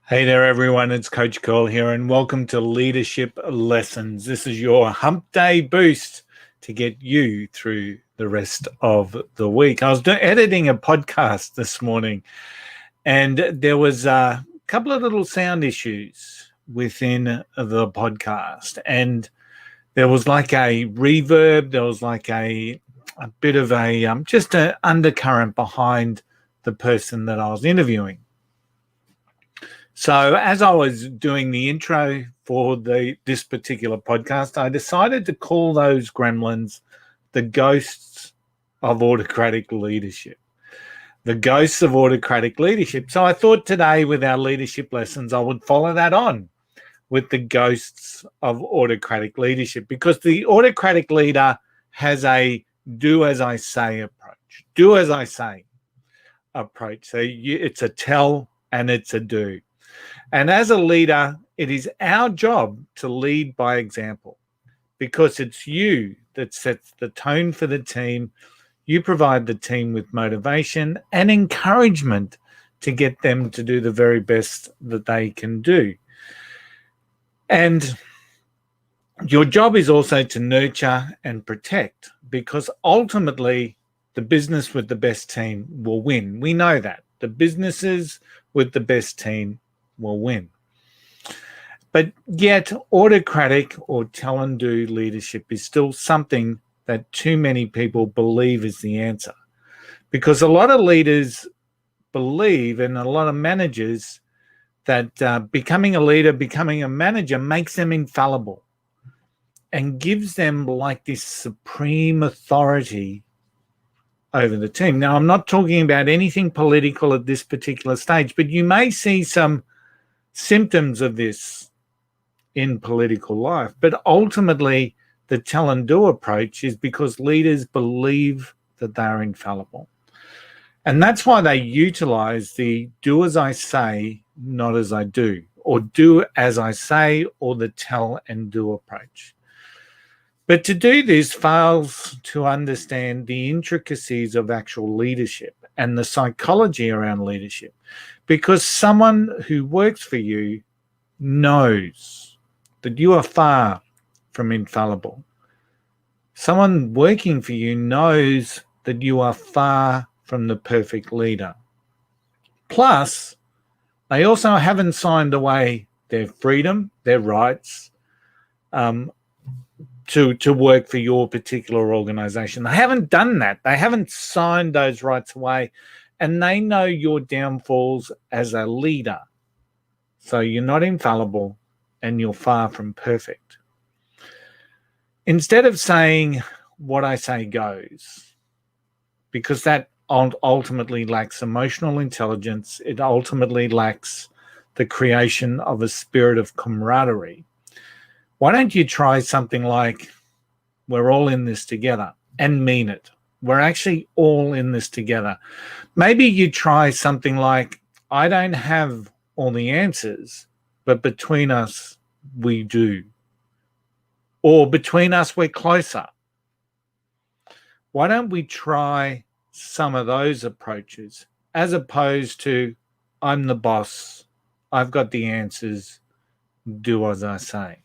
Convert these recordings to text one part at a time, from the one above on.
Hey there, everyone. It's Coach Cole here, and welcome to Leadership Lessons. This is your hump day boost to get you through the rest of the week. I was editing a podcast this morning, and there was a couple of little sound issues within the podcast. And there was like a reverb, there was like a bit of just an undercurrent behind the person that I was interviewing. So as I was doing the intro for this particular podcast, I decided to call those gremlins the ghosts of autocratic leadership. The ghosts of autocratic leadership. So I thought today with our leadership lessons, I would follow that on with the ghosts of autocratic leadership, because the autocratic leader has a do as I say approach. Do as I say approach. So it's a tell and it's a do. And as a leader, it is our job to lead by example, because it's you that sets the tone for the team. You provide the team with motivation and encouragement to get them to do the very best that they can do. And your job is also to nurture and protect, because ultimately the business with the best team will win. We know that. The businesses with the best team will win. But yet autocratic or tell and do leadership is still something that too many people believe is the answer, because a lot of leaders believe, and a lot of managers, that becoming a leader, becoming a manager makes them infallible and gives them like this supreme authority over the team. Now, I'm not talking about anything political at this particular stage, but you may see some symptoms of this in political life. But ultimately, the tell and do approach is because leaders believe that they are infallible. And that's why they utilize the do as I say, not as I do, or do as I say, or the tell and do approach. But to do this fails to understand the intricacies of actual leadership and the psychology around leadership, because someone who works for you knows that you are far from infallible. Someone working for you knows that you are far from the perfect leader. Plus, they also haven't signed away their freedom, their rights, to work for your particular organization. They haven't done that. They haven't signed those rights away, and they know your downfalls as a leader. So you're not infallible and you're far from perfect. Instead of saying what I say goes, because that ultimately lacks emotional intelligence, it ultimately lacks the creation of a spirit of camaraderie. Why don't you try something like, we're all in this together, and mean it? We're actually all in this together. Maybe you try something like, I don't have all the answers, but between us, we do. Or between us, we're closer. Why don't we try some of those approaches, as opposed to, I'm the boss, I've got the answers, do as I say.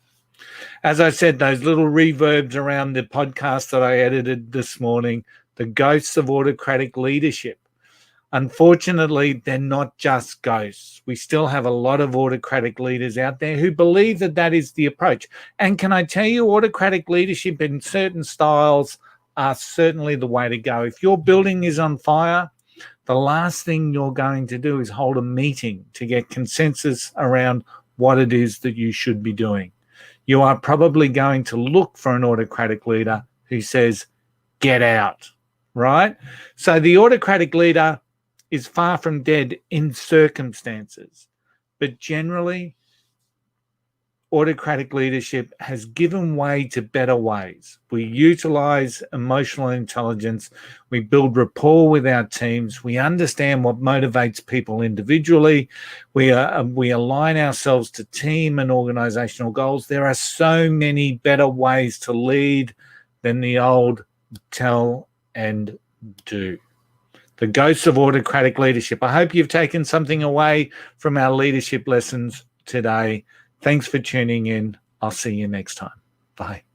As I said, those little reverbs around the podcast that I edited this morning, the ghosts of autocratic leadership. Unfortunately, they're not just ghosts. We still have a lot of autocratic leaders out there who believe that that is the approach. And can I tell you, autocratic leadership in certain styles are certainly the way to go. If your building is on fire, the last thing you're going to do is hold a meeting to get consensus around what it is that you should be doing. You are probably going to look for an autocratic leader who says, get out, right? So the autocratic leader is far from dead in circumstances, but generally, autocratic leadership has given way to better ways. We utilize emotional intelligence. We build rapport with our teams. We understand what motivates people individually. We align ourselves to team and organizational goals. There are so many better ways to lead than the old tell and do. The ghosts of autocratic leadership. I hope you've taken something away from our leadership lessons today. Thanks for tuning in. I'll see you next time. Bye.